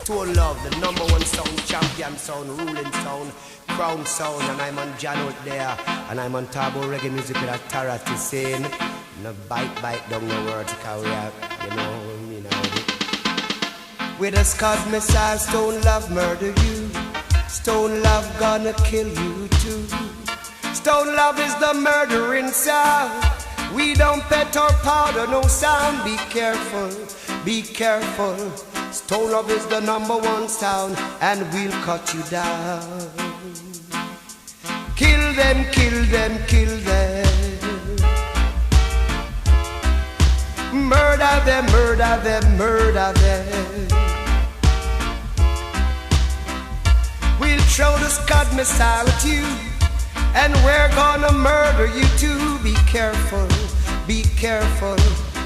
Stone Love, the #1 sound, champion sound, ruling sound, crown sound, and I'm on Jano there, and I'm on Tabo Reggae music with a Tarati saying, no bite down the words, cause we are, you know, me now. With a Scott missile, Stone Love murder you, Stone Love gonna kill you too. Stone Love is the murdering sound. We don't pet or powder, no sound. Be careful, be careful. Stone Love is the #1 sound, and we'll cut you down. Kill them, kill them, kill them. Murder them, murder them, murder them. We'll throw the Scud missile at you, and we're gonna murder you too. Be careful, be careful.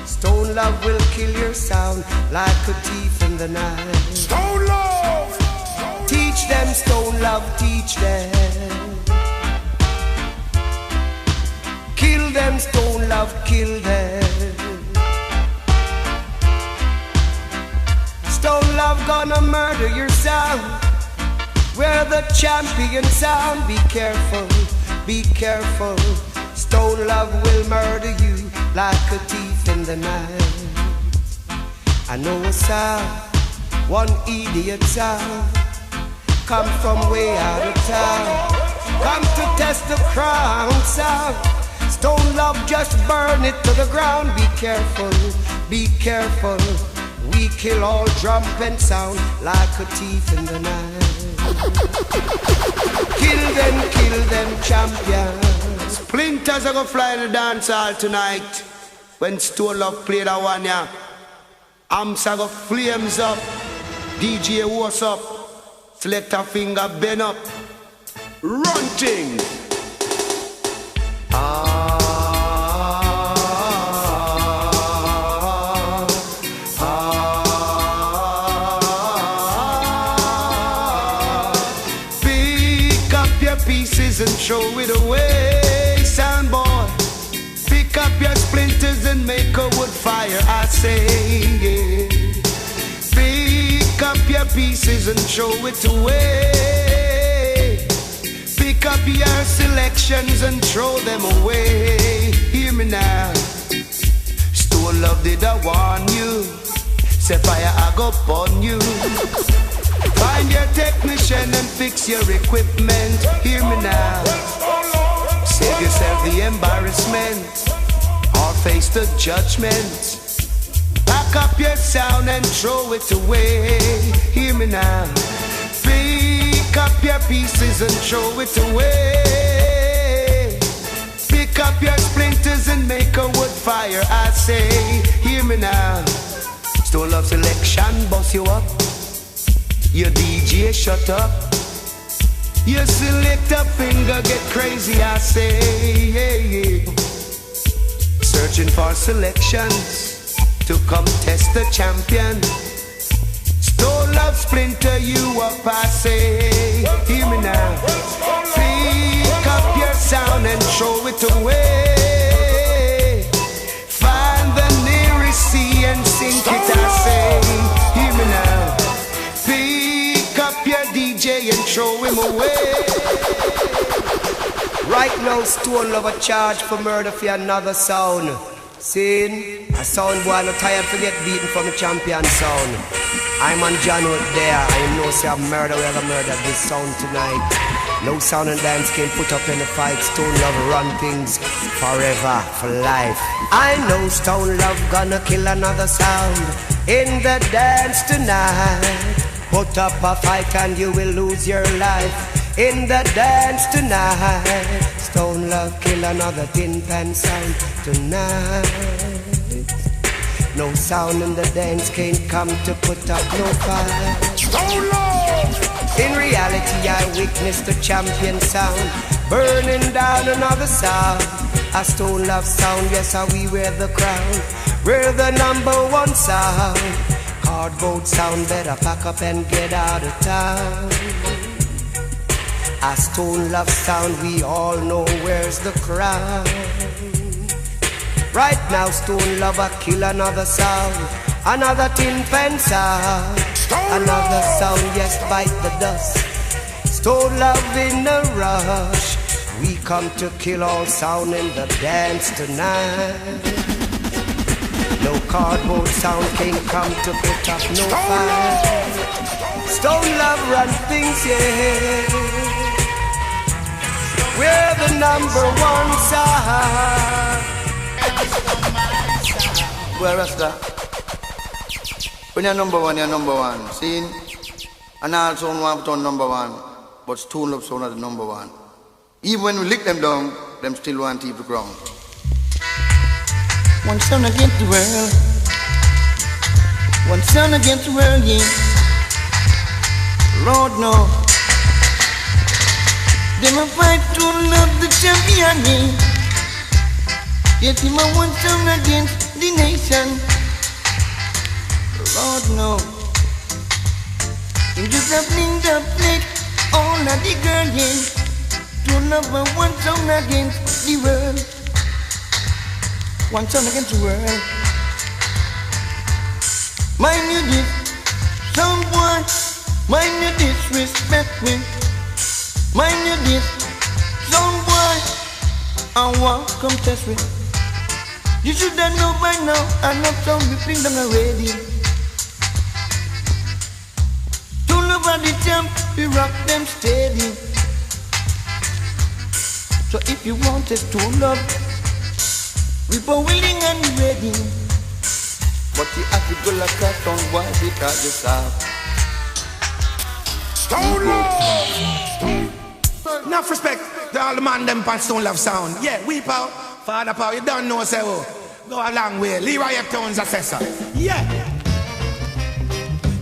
Stone Love will kill your sound like a thief in the night. Stone Love! Teach them, Stone Love, teach them. Kill them, Stone Love, kill them. Stone Love gonna murder your sound. We're the champion sound. Be careful, be careful. Stone Love will murder you like a thief in the night. I know a sound, one idiot sound, come from way out of town, come to test the crown sound. Stone Love just burn it to the ground. Be careful, be careful. We kill all drum and sound like a thief in the night. Kill them, champions. Splinters are gonna fly in the dance hall tonight. When Stone Love play that one, yeah. Amps are gonna flames up. DJ, what's up? Selector finger bend up. Runting. Pick up your pieces and throw it away, sound boy. Pick up your splinters and make a wood fire, I say, yeah. Pick up your pieces and throw it away. Pick up your selections and throw them away. Hear me now. Stone Love did I warn you? Say fire I go upon you. Find your technician and fix your equipment. Hear me now. Save yourself the embarrassment or face the judgment. Pack up your sound and throw it away. Hear me now. Pick up your pieces and throw it away. Pick up your splinters and make a wood fire, I say. Hear me now. Stone Love selection, boss you up. Your DJ shut up. Your selector finger get crazy, I say, yeah, yeah. Searching for selections to come test the champion. Stone Love splinter you up, I say. Hear me now. Pick up your sound and throw it away. Find the nearest sea and sink it, I say. Hear me now. Pick up your DJ and throw him away. Right now, Stone Love a charge for murder for another sound. Seen a sound boy not tired to get beaten from a champion sound. I'm on John out there. I know say I'm murder, we have murder this sound tonight. No sound and dance can put up in the fight. Stone Love run things forever, for life. I know Stone Love gonna kill another sound in the dance tonight. Put up a fight and you will lose your life. In the dance tonight, Stone Love kill another tin pan sound tonight. No sound in the dance can't come to put up no fight. Stone Love! In reality I witnessed the champion sound burning down another sound. A Stone Love sound, yes we wear the crown. We're the #1 sound. Cardboard sound, better pack up and get out of town. A Stone Love sound, we all know where's the crown. Right now Stone Love a kill another sound, another tin pen sound. Another sound, yes, bite the dust. Stone love in a rush. We come to kill all sound in the dance tonight. No cardboard sound can come to put up no fight. Stone love run things, yeah. We're the number one side. Where is that? When you're number one, you're number one. See? And all sound want to turn number one. But Stone Love sound are the number one. Even when we lick them down, them still want to keep the ground. One sound against the world. One sound against the world, yeah. Lord, no. Them a fight to love the champion, yeah. Yet him a one sound against the nation. Lord, no. Him just a bling the plate, all of the girl, yeah. To love a one sound against the world. One sound against the world. Mind you this, sound boy. Mind you disrespect me. Mind you this, sound boy. I want come test me. You should have known by now. I'm not sound we bring them already. Don't love the champ, we rock them steady. So if you want us to love, we both willing and ready. But you have to go like that on why because you stop. Stone Love! Enough respect to all the man them pan Stone Love sound. Yeah, we pow, Father pow, you don't know say oh. Go a long way, Leroy Eptone's assessor. Yeah.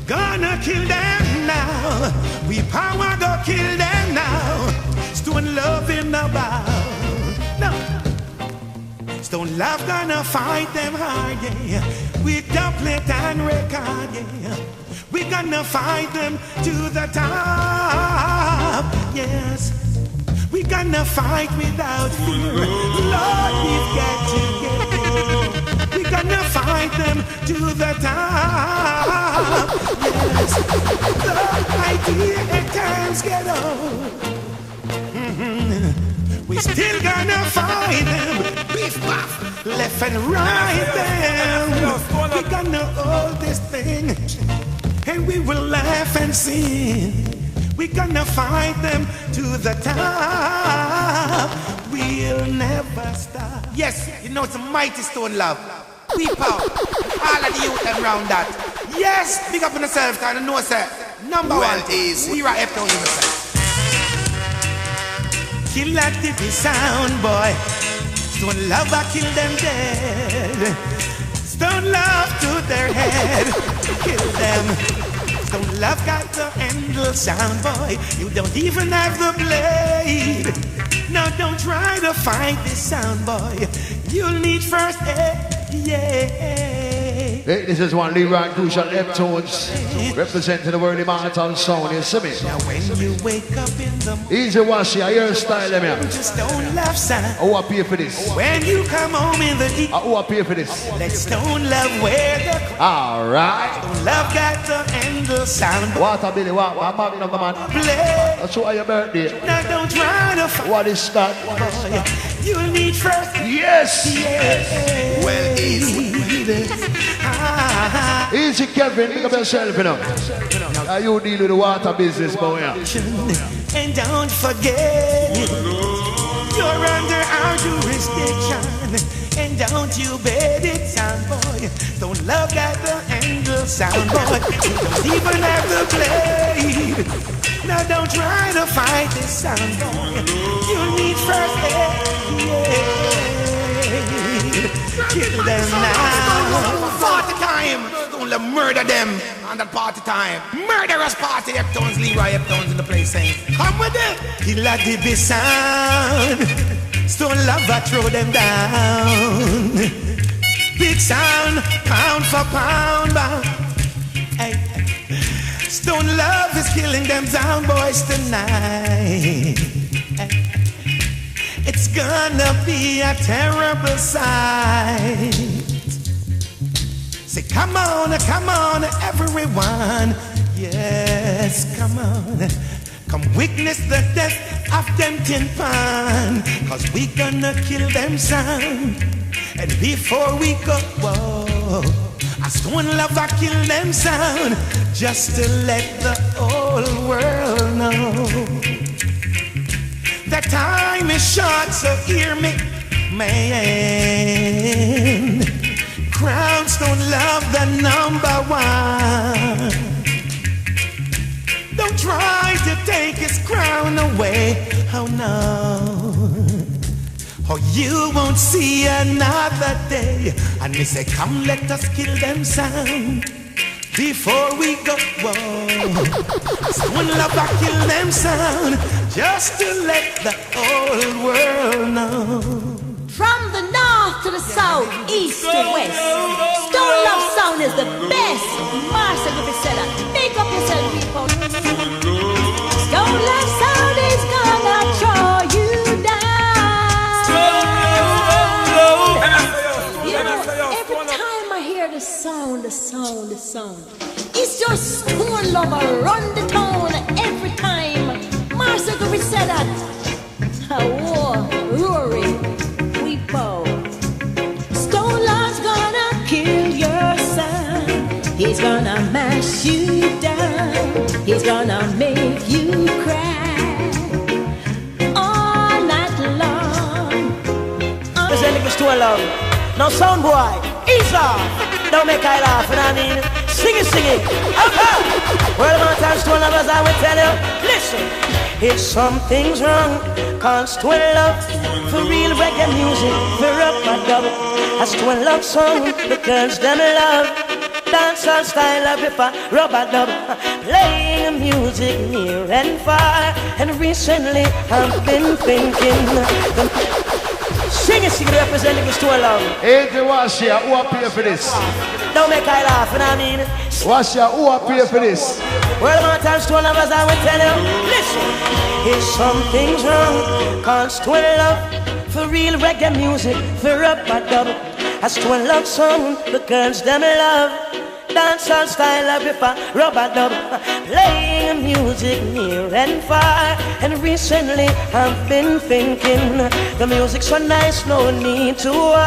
Gonna kill them now. We power go kill them now. Stone Love in the bow. No. Stone Love gonna fight them hard, yeah. We dubplate and record, yeah. We gonna fight them to the top, yes. We gonna fight without fear. Lord, we've got to get. We gonna fight them to the top, yes. The idea it can't get old. We still gonna fight them. Beef puff, left and right them. We gonna hold this thing, and we will laugh and sing. We gonna fight them to the top. We'll never stop. Yes, you know it's a mighty Stone Love. We power, all of the youth them round that. Yes, big up on yourself, kind of know sir. Number one is Leroy Eptone himself. Kill that TV sound boy. Stone Love I kill them dead. Stone Love to their head. Kill them. Stone Love got the handle sound boy. You don't even have the blade. Now don't try to fight this sound boy. You'll need first aid. Yeah. Hey, this is one Leroy Crucial Eptones representing the world marathon sound, you see me? Now when you wake up in the morning, easy wash your hairstyle, them here. Stone Love sound. Who I pay for this? When you come home in the evening, Who I pay for this? let Stone Love wear the crown. Alright. Stone Love got the handle sound boy. What a Billy, what a magnum man. That's why your birthday. Now don't try to fight. What is that? Boy, you'll need first. Yes! Yeah. Well, easy. Easy, Kevin, pick up yourself, you know. You deal with the water business, boy. Yeah. And don't forget, you're under our jurisdiction. And don't you bet it, sound boy. Don't love got the angle, sound boy. You don't even have the blade. Now don't try to fight this sound boy. You need first aid. Yeah. Kill them now. Party time. Gonna murder them on that party time. Murderous party. Eptones, Leroy Eptones in the place saying, come with them. Kill a DB sound. Stone Love I throw them down. Big sound, pound for pound, bound. Hey. Stone Love is killing them down boys tonight. Hey. It's gonna be a terrible sight. Say, come on, everyone. Yes, come on. Come witness the death of them tin pan, 'cause we gonna kill them sound. And before we go, whoa, a stone lover kill them sound, just to let the whole world know that time is short, so hear me, man. Crowns don't love the number one. Don't try to take his crown away, oh no. Or you won't see another day. And me say, come let us kill them sound before we go. Whoa. Stone lover kill them sound, just to let the whole world know. From the north to the south, east to west, Stone Love Sound is the best. Marcel Gifisella, make up yourself, people. Stone Love Sound is gonna throw you down. You know, every time I hear the sound, it's just Stone Lover run the town every time. Marcel Gifisella, Rory. Stone Love's gonna kill your son. He's gonna mash you down. He's gonna make you cry all night long. Presenting the Stone Love. Now sound boy, ease off. Don't make I laugh, and I mean, sing it. Okay. Well, my time Stone Lovers, I will tell you, listen. If something's wrong, cause Stone Love for real reggae music, for up a double. A Stone Love song, because them love dancehall style of if a rubber dub. Playing music near and far, and recently I've been thinking. Sing it, representing the Stone Love. Hey, Washia, who are pay for this? Don't make I laugh, and I mean. Washia, who are pay for this? Well, my time Stone Lovers, I will tell you, listen. If something's wrong, cause Stone Love for real reggae music, for up a dub. A Stone Love song, the girls them love dancehall style of if a rubber dub. Playing music near and far, and recently I've been thinking the music's so nice, no need to war.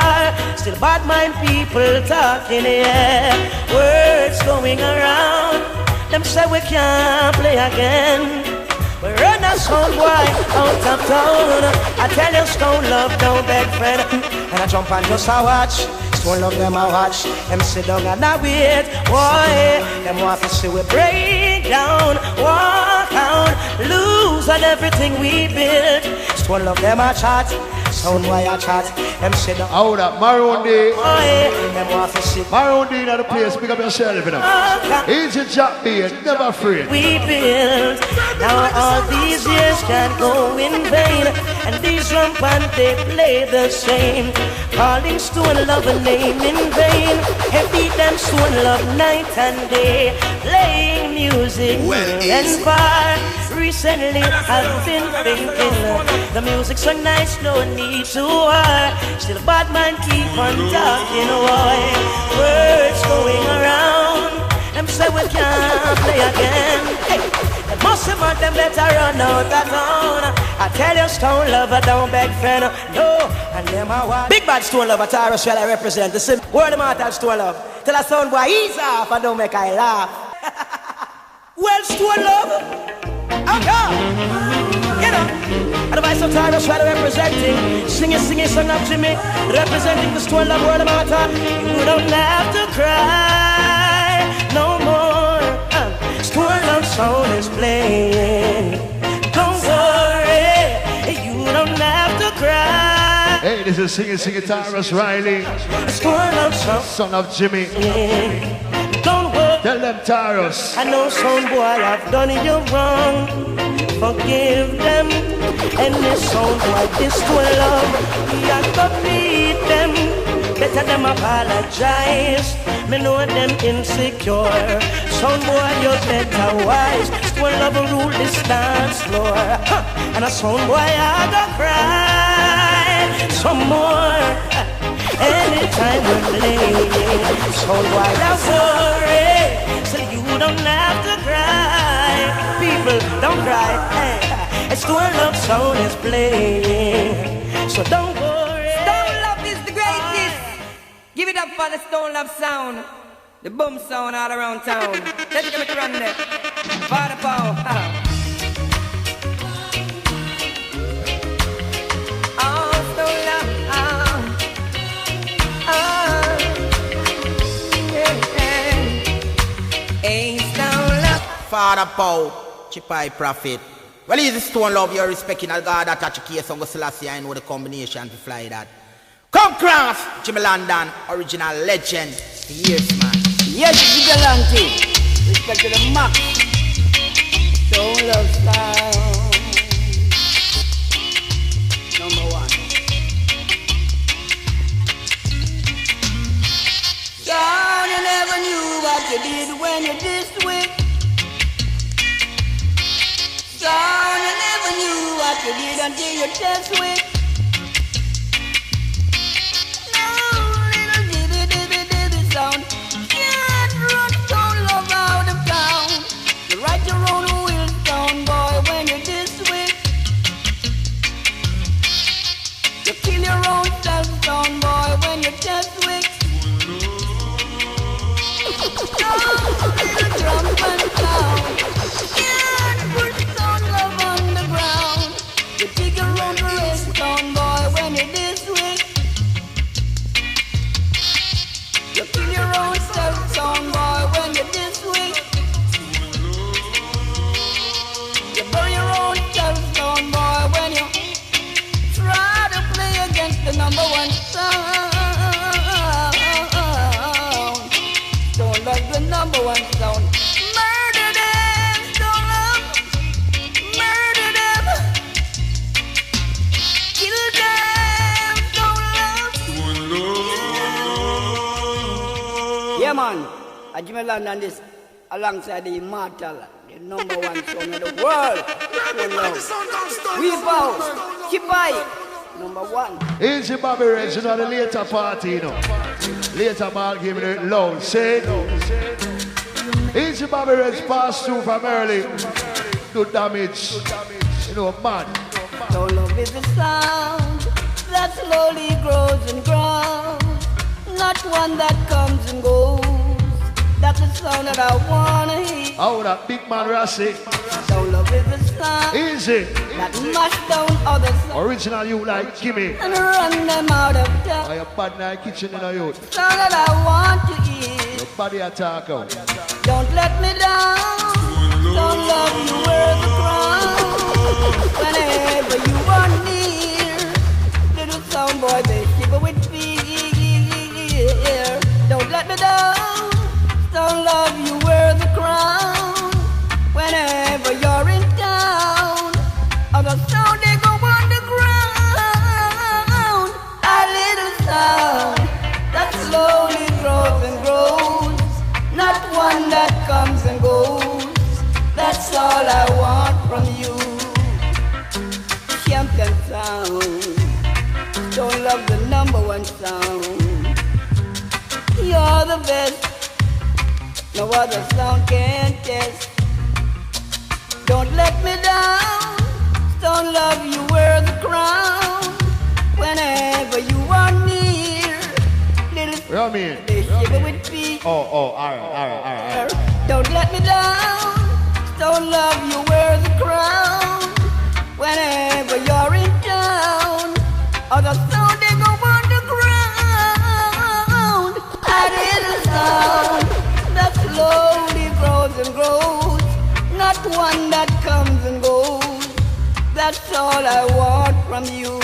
Still bad mind people talking, yeah. Words going around, them say we can't play again. We run a sound boy out of town. I tell you Stone Love, don't beg friend. And I jump and just a watch. Stone Love them a watch. Them sit down and I wait. Boy, them want to see we break down, walk out, lose on everything we built. Stone Love them a chat. Sound boy a chat. Them sit down. Hold up, Maroon D. Boy, them want to see Maroon D in the place. Pick up yourself, you know. Easy job, being never afraid. We built. Now all these years can't go in vain, and these rampant they play the same, calling Stone Love a name in vain. They beat them Stone Love night and day, playing music and far. Recently I've been thinking the music's so nice, no need to war. Still bad man keep on talking, why? Words going around, them say we can't play again. Hey. Most of them better run out of town. I tell you Stone Lover, don't beg friend, no. And them a what? Big bad Stone Lover, Tara shall I represent the same word of my Stone Love. Tell a sound boy ease off and don't make I laugh. Well, Stone Love, okay. You know, otherwise some Tara shall I representing. Sing it, song up to me. Representing the Stone Love word of my time. You don't have to cry no more. Stone Love sound is playing. Don't worry, you don't have to cry. Hey, this is singing Tyrus Riley, Stone Love sound, son of Jimmy. Don't worry. Tell them Tyrus. I know sound boy I've done you wrong. Forgive them. And this sound boy, this Stone Love, we have to beat them. Better them apologize. Me know them insecure. Sound boy, you better wise. Stone Love rule this dance floor. And a sound boy, I go cry some more. Anytime we're playing, sound boy, don't worry. So you don't have to cry. People, don't cry. Hey, a Stone Love sound is playing, so don't worry. Stone Love is the greatest. Give it up for the Stone Love sound. The boom sound all around town. Let's get it run there. Father Power. Oh, Stone Love. Hey, Stone Love. Father Power, Chipai Prophet. Well, is the Stone Love you're respecting a God that touch a case on Selassie? I know the combination to fly that. Come cross, Jimmy London, original legend. Yes, man. Yes, Vigilante. Respect to the max. Stone Love style. Number one. Son, you never knew what you did when you this way. Son, you never knew what you did until you test way. No little dibby sound. Can't run Stone Love out of town. You write your own will, Stone boy, when you this way. You kill your own self, Stone boy, when you test way. Little drum and sound. Can't put Stone Love on the ground. You dig your own rest, Stone boy, when you this way. You kill your own self, Stone boy, when you this way. You burn your own self, Stone boy, when you try to play against the number one sound. Stone Love the number one sound. Murder them, Stone Love. Murder them. Kill them, Stone Love. Yeah, man. Jimmy London this alongside the immortal, the number one song in the world. Stone Love. We bow. Chipai. Number one. Easy Bobby Reds, you know the later party, you know. Later ball giving it loud, say no. Easy Bobby Reds pass through from early. Do damage, you know, man. Stone Love is the sound that slowly grows and grows. Not one that comes and goes. That's the sound that I wanna hear. Oh, that big man Rassi. Stone Love is the sound Easy. that mash down other songs Original you like Gimme. and run them out of town. Or your bad night kitchen in a youth. Sound that I want to hear. Your body attack out. Don't let me down. Stone Love, you wear the crown. Whenever you are near, little sound boy, they shiver with fear. Don't let me down. Stone Love, you wear the crown. Whenever you're in town, other sound they go underground. A little sound that slowly grows and grows. Not one that comes and goes. That's all I want from you. Champion sound. Stone Love the number one sound. You're the best. No other sound can test. Don't let me down. Stone Love, you wear the crown. Whenever you are near, little Rami. they shiver with feet. Oh, alright. Don't let me down. Stone Love, you wear the crown. Whenever you're in town, other sound they go underground. A little sound that slowly grows and grows. Not one that comes and goes. That's all I want from you.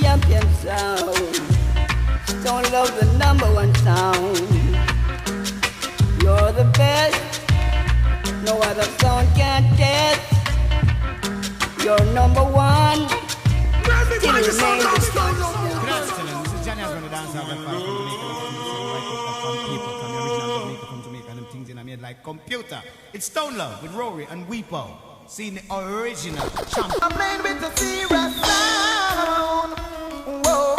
Champion sound. Stone Love the number one sound. You're the best. No other sound can test. You're number one. Still remains the same. Good afternoon. This is Johnny Asman, the Dancehall from Jamaica. From original Jamaica, from Jamaica, and them things in I made like computer. It's Stone Love with Rory and Weepo. Seeing the original champ. I'm made with the serious sound. Whoa.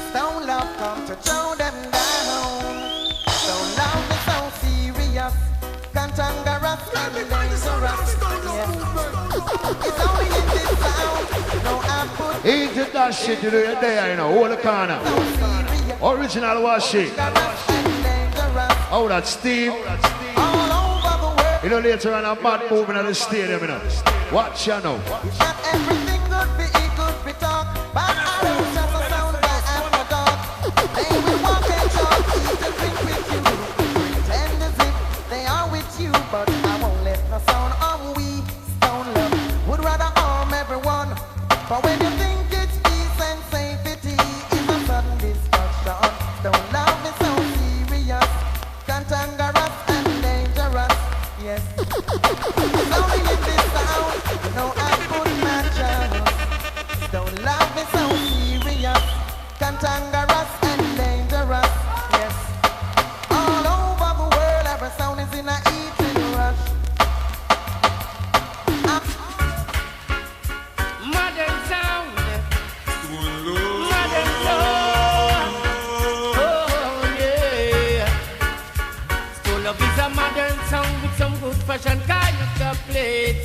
Stone Love come to throw them down. Stone Love is so serious. cantankerous and dangerous. It's only in this sound. No, I put. Ain't it that shit you do it there, you know, all the corner. Original wash it. Oh, that's Steve. You know, later on, I'm bad moving at the stadium, you know. Watch you know. Not everything could be talk, but I don't just a sound by after dark. They will walk and talk, eat and drink with you. Pretend as if they are with you, but I won't let no sound on we. Stone love would rather harm everyone. But when you think it's peace and safety, it's a sudden destruction. Stone love is so serious, cantankerous and dangerous. Yes. It's only in this sound, you know I put my channel. Don't love me so serious, cantankerous and dangerous. Yes. All over the world, every sound is in a eating rush. Modern sound, modern sound. Oh yeah. School of is a modern sound with some good fashion kind of dubplate.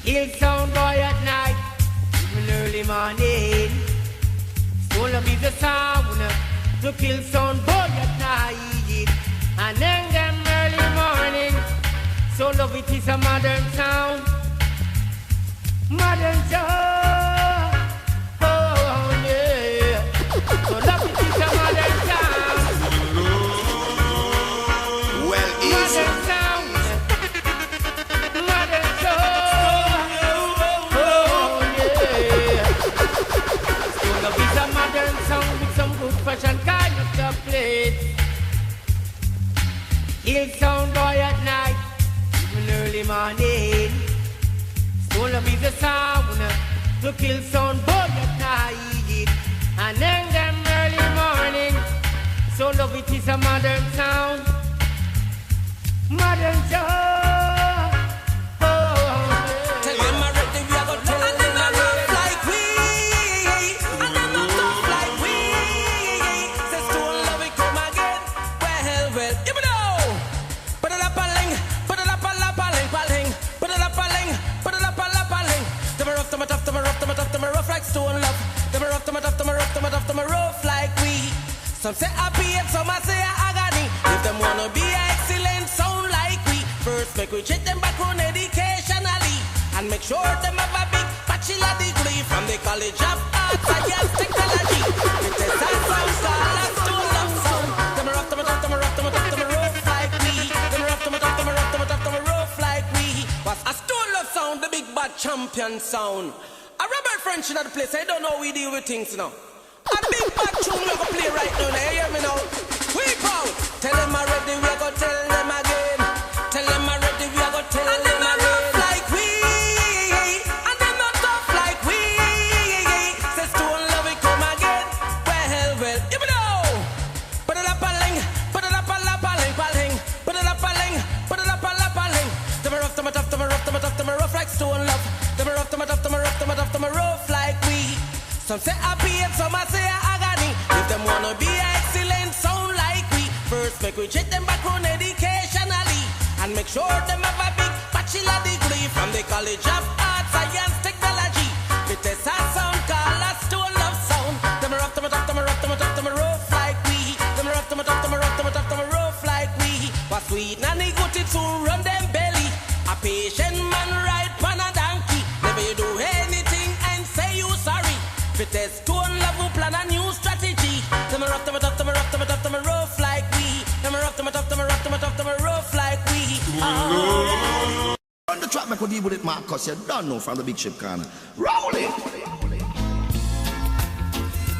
He'll sound boy at night, even early morning. School of is a sound to kill sound boy at night, and then them early morning. So love it is a modern sound. Modern sound. Oh yeah. So love it is a modern sound. Well, easy. Modern sound. Modern sound. Oh yeah. So love is a modern sound with some good fashion kind of dubplate. He'll sound boy at night, even early morning. Soul of is a sound to kill sound boy at night, and then them early morning. Soul of it is a modern sound. Modern sound. Oh, tell them already we are gonna tell them not tough like we, and them not tough like we. Say stone love it come again. Well, you know. Put it up a ling, put it up a la paling, paling. Put it up a ling, put it up a la paling. Them rough, them tough, them rough, them tough, them rough like stone love. Them rough, them tough, them rough, them tough, them rough like we. Some say happy and some say agony. If them wanna be excellent, sound like we. First make we check them background educationally, and make sure them have a big bachelor degree from the College of Arts, Science, Technology. It is a sound called a stone love sound. Them rough, them tough, them rough, them tough, them rough like we. Them rough, them tough, them rough, them tough, them rough like we. Was a stone love sound, the big bad champion sound. A Robert French in the place, I don't know how we deal with things now. A big bad tune we go play right now, you hear me now? Weep out, tell them already, we go tell them again. Tell them already, we go tell them again. Like we, and them not tough like we. Say stone love it come again. Well, you know. Put it up a ling, put it up a la paling, paling. Put it up a ling, put it up a la paling. Them rough, them tough, them rough, them tough, them rough like stone love. Them rough, them tough, them rough, them tough, them rough like we. Some say happy and some say agony. If them wanna be excellent, sound like we. First make we check them background educationally, and make sure them have a big bachelor degree from the College of Arts, Science, Technology. It is a sound called a stone love sound. Them rough, them tough, them rough, them tough, them rough like we. Them rough, them tough, them rough, them tough, them rough like we. Was sweet and they got it to run them belly. A patient man ride pan a donkey. Never you do anything and say you sorry. Fit a stone love who plan a new strategy. Them rough, them tough, them rough, them tough, them rough like we. Them rough, them tough, them rough, them tough, them rough like we. On the track, make we deal with it, Marcus. You don't know from the big ship corner. Roll it.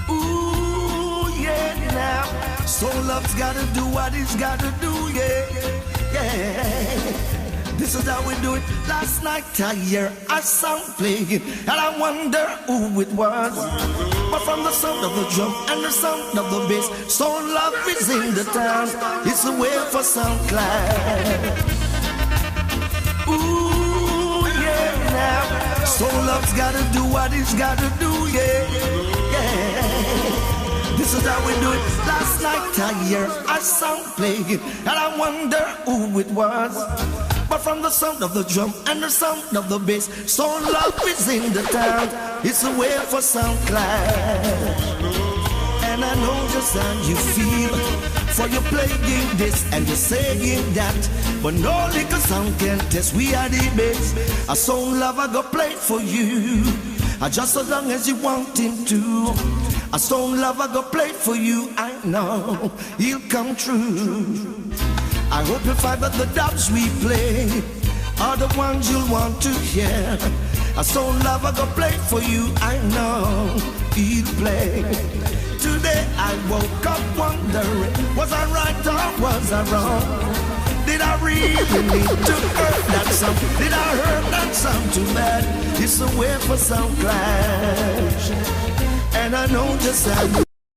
Ooh, yeah, now. So love's gotta do what it's gotta do, yeah, yeah. This is how we do it. Last night I hear a sound playing, and I wonder who it was. But from the sound of the drum and the sound of the bass, so love is in the town. It's a way for some climb. Ooh, yeah, now. So love's gotta do what it's gotta do, yeah, yeah. This is how we do it. Last night I hear a song playing, and I wonder who it was. But from the sound of the drum and the sound of the bass, Stone Love is in the town. It's a way for some clash. And I know just how you feel, for you're playing this and you're saying that. But no liquor sound can test, we are the best. A Stone Love I go play for you, just as long as you want him to. A Stone Love I go play for you, I know he'll come true. I hope you find that the dubs we play are the ones you'll want to hear. A Stone Love I go play for you, I know he'll play. Today I woke up wondering, was I right or was I wrong? Did I really need to hear that song? Did I hear that song too bad? It's a way for some clash. And I know just how you